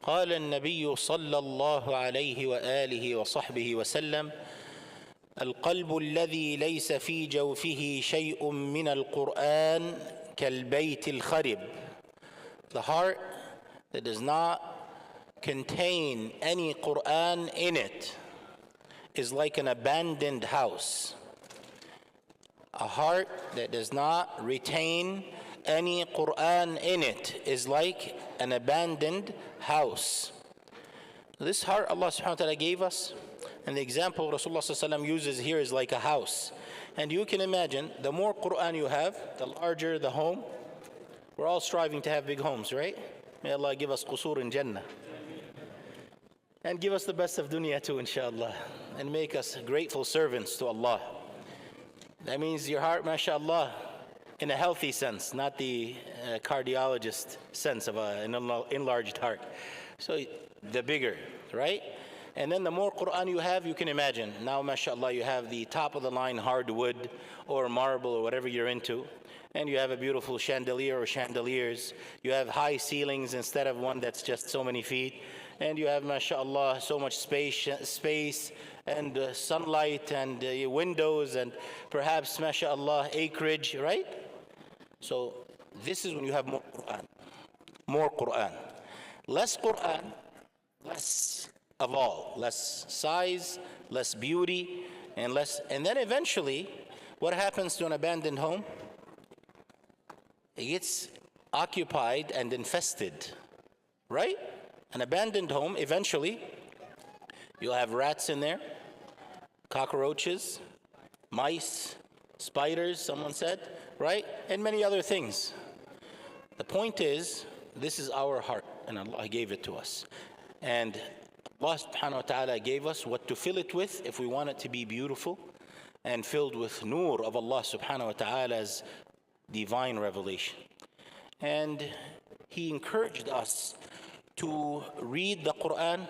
قال النبي صلى الله عليه وآله وصحبه وسلم القلب الذي ليس في جوفه شيء من القرآن كالبيت الخرب. The heart that does not contain any Quran in it is like an abandoned house. A heart that does not retain any Quran in it is like an abandoned house. This heart Allah subhanahu wa ta'ala gave us, and the example Rasulullah sallallahu alaihi wasallam uses here is like a house. And you can imagine, the more Quran you have, the larger the home. We're all striving to have big homes, right? May Allah give us qusur in Jannah. And give us the best of dunya too, inshallah. And make us grateful servants to Allah. That means your heart, mashallah, in a healthy sense, not the cardiologist sense of an enlarged heart. So the bigger, right? And then the more Quran you have, you can imagine. Now, mashallah, you have the top of the line hardwood or marble or whatever you're into. And you have a beautiful chandelier or chandeliers. You have high ceilings instead of one that's just so many feet. And you have, mashallah, so much space and sunlight and windows and perhaps, mashallah, acreage, right? So this is when you have more Quran. More Quran. Less Quran, less of all. Less size, less beauty, and less. And then eventually, what happens to an abandoned home? It gets occupied and infested, right? An abandoned home, eventually, you'll have rats in there, cockroaches, mice, spiders, someone said, right? And many other things. The point is, this is our heart, and Allah gave it to us. And Allah subhanahu wa ta'ala gave us what to fill it with if we want it to be beautiful and filled with nur of Allah subhanahu wa ta'ala's divine revelation. And He encouraged us to read the Quran,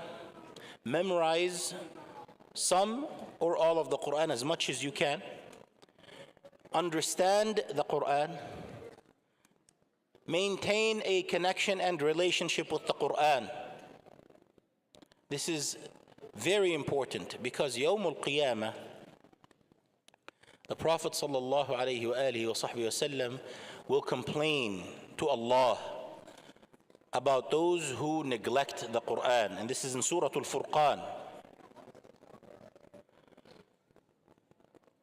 memorize some or all of the Quran as much as you can, understand the Quran, maintain a connection and relationship with the Quran. This is very important because Yawm al-Qiyamah, the Prophet sallallahu alayhi wa alihi wa sahbihi wasallam will complain to Allah about those who neglect the Quran. And this is in Surah Al-Furqan.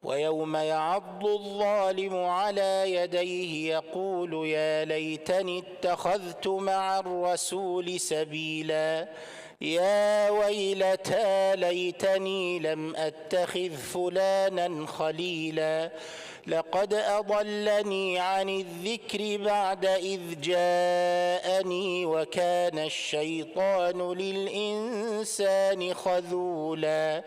وَيَوْمَ يَعَضُّ الظَّالِمُ عَلَى يَدَيْهِ يَقُولُ يَا لَيْتَنِي اتَّخَذْتُ مَعَ الرَّسُولِ سَبِيلًا يا ويلتى ليتني لم أتخذ فلانا خليلا لقد أضلني عن الذكر بعد إذ جاءني وكان الشيطان للإنسان خذولا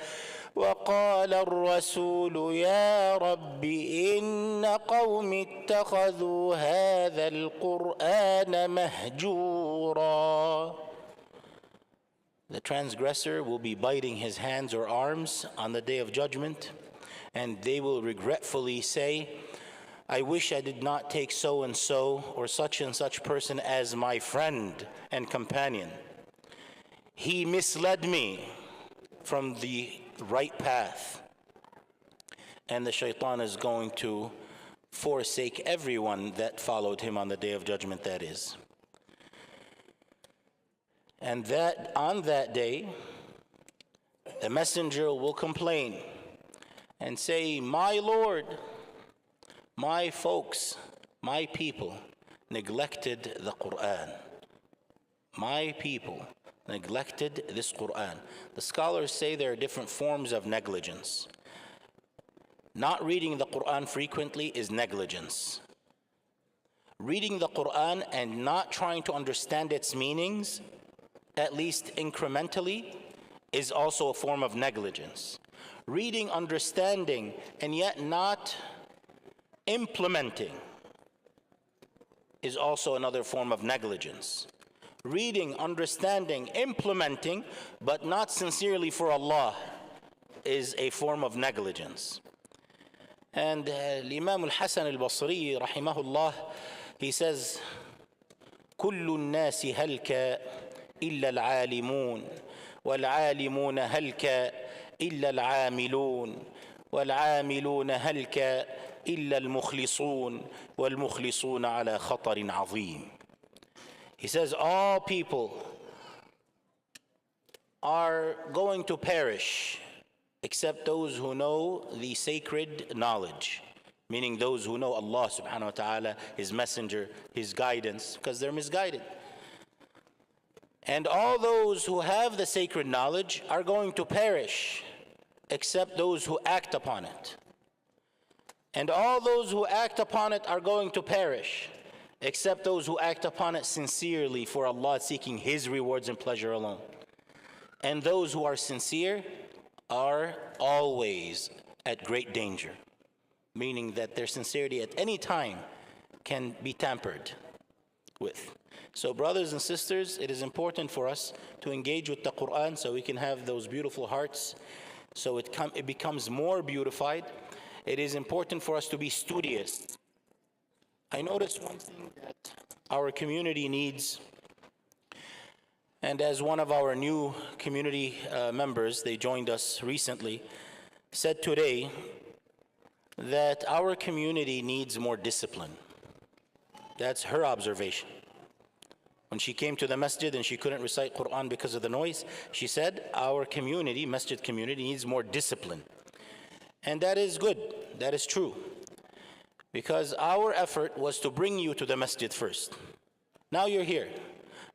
وقال الرسول يا رب إن قوم اتخذوا هذا القرآن مهجورا. The transgressor will be biting his hands or arms on the day of judgment, and they will regretfully say, I wish I did not take so and so or such and such person as my friend and companion. He misled me from the right path. And the shaitan is going to forsake everyone that followed him on the day of judgment, that is. And that on that day, the messenger will complain and say, my Lord, my folks, my people neglected the Quran. My people neglected this Quran. The scholars say there are different forms of negligence. Not reading the Quran frequently is negligence. Reading the Quran and not trying to understand its meanings, at least incrementally, is also a form of negligence. Reading, understanding, and yet not implementing is also another form of negligence. Reading, understanding, implementing, but not sincerely for Allah is a form of negligence. And Imam al-Hasan al-Basri, rahimahullah, he says, كل الناس هلك إلا العالمون والعالمون هلك إلا العاملون والعاملون هلك إلا المخلصون والمخلصون على خطر عظيم. He says all people are going to perish except those who know the sacred knowledge, meaning those who know Allah subhanahu wa ta'ala, His messenger, His guidance, because they're misguided. And all those who have the sacred knowledge are going to perish except those who act upon it. And all those who act upon it are going to perish except those who act upon it sincerely for Allah, seeking His rewards and pleasure alone. And those who are sincere are always at great danger, meaning that their sincerity at any time can be tampered with. So brothers and sisters, it is important for us to engage with the Quran so we can have those beautiful hearts, so it becomes more beautified. It is important for us to be studious. I noticed one thing that our community needs, and as one of our new community members, they joined us recently, said today that our community needs more discipline. That's her observation. When she came to the masjid and she couldn't recite Quran because of the noise, she said, our community, masjid community, needs more discipline. And that is good, that is true. Because our effort was to bring you to the masjid first. Now you're here.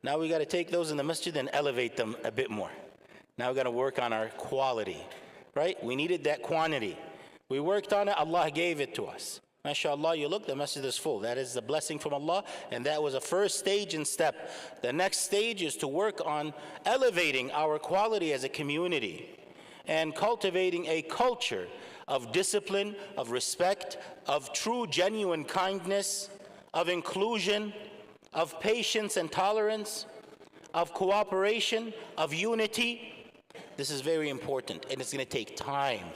Now we got to take those in the masjid and elevate them a bit more. Now we got to work on our quality, right? We needed that quantity. We worked on it, Allah gave it to us. MashaAllah, you look, the masjid is full. That is the blessing from Allah, and that was a first stage and step. The next stage is to work on elevating our quality as a community and cultivating a culture of discipline, of respect, of true, genuine kindness, of inclusion, of patience and tolerance, of cooperation, of unity. This is very important, and it's going to take time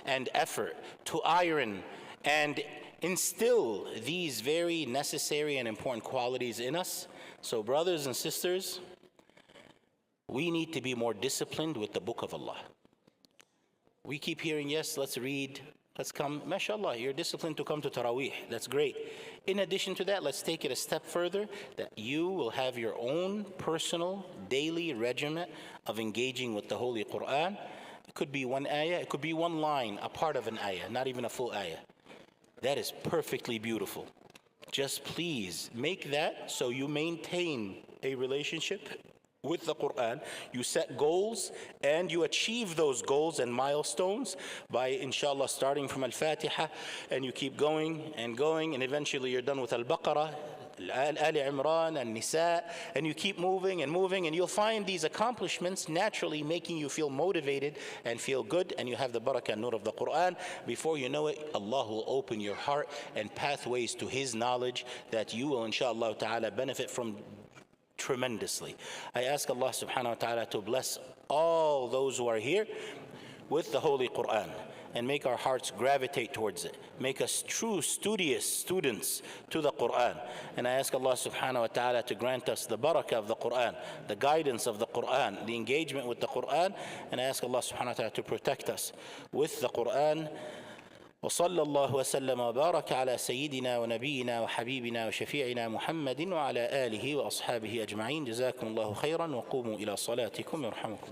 and effort to iron and instill these very necessary and important qualities in us. So brothers and sisters, we need to be more disciplined with the book of Allah. We keep hearing, yes, let's read, let's come. MashaAllah, you're disciplined to come to Taraweeh. That's great. In addition to that, let's take it a step further, that you will have your own personal daily regimen of engaging with the Holy Quran. It could be one ayah, it could be one line, a part of an ayah, not even a full ayah. That is perfectly beautiful. Just please make that so you maintain a relationship with the Quran. You set goals and you achieve those goals and milestones by, inshallah, starting from Al-Fatiha, and you keep going, and eventually you're done with Al-Baqarah, Ali Imran, and Nisa, and you keep moving, and you'll find these accomplishments naturally making you feel motivated and feel good, and you have the barakah and nur of the Quran. Before you know it, Allah will open your heart and pathways to His knowledge that you will, inshallah ta'ala, benefit from tremendously. I ask Allah subhanahu wa ta'ala to bless all those who are here with the Holy Quran and make our hearts gravitate towards it. Make us true studious students to the Quran. And I ask Allah subhanahu wa ta'ala to grant us the barakah of the Quran, the guidance of the Quran, the engagement with the Quran. And I ask Allah subhanahu wa ta'ala to protect us with the Quran. وصلى الله وسلم وبارك على سيدنا ونبينا وحبيبنا وشفيعنا محمد وعلى آله وأصحابه أجمعين. جزاكم الله خيرا وقوموا إلى صلاتكم يرحمكم.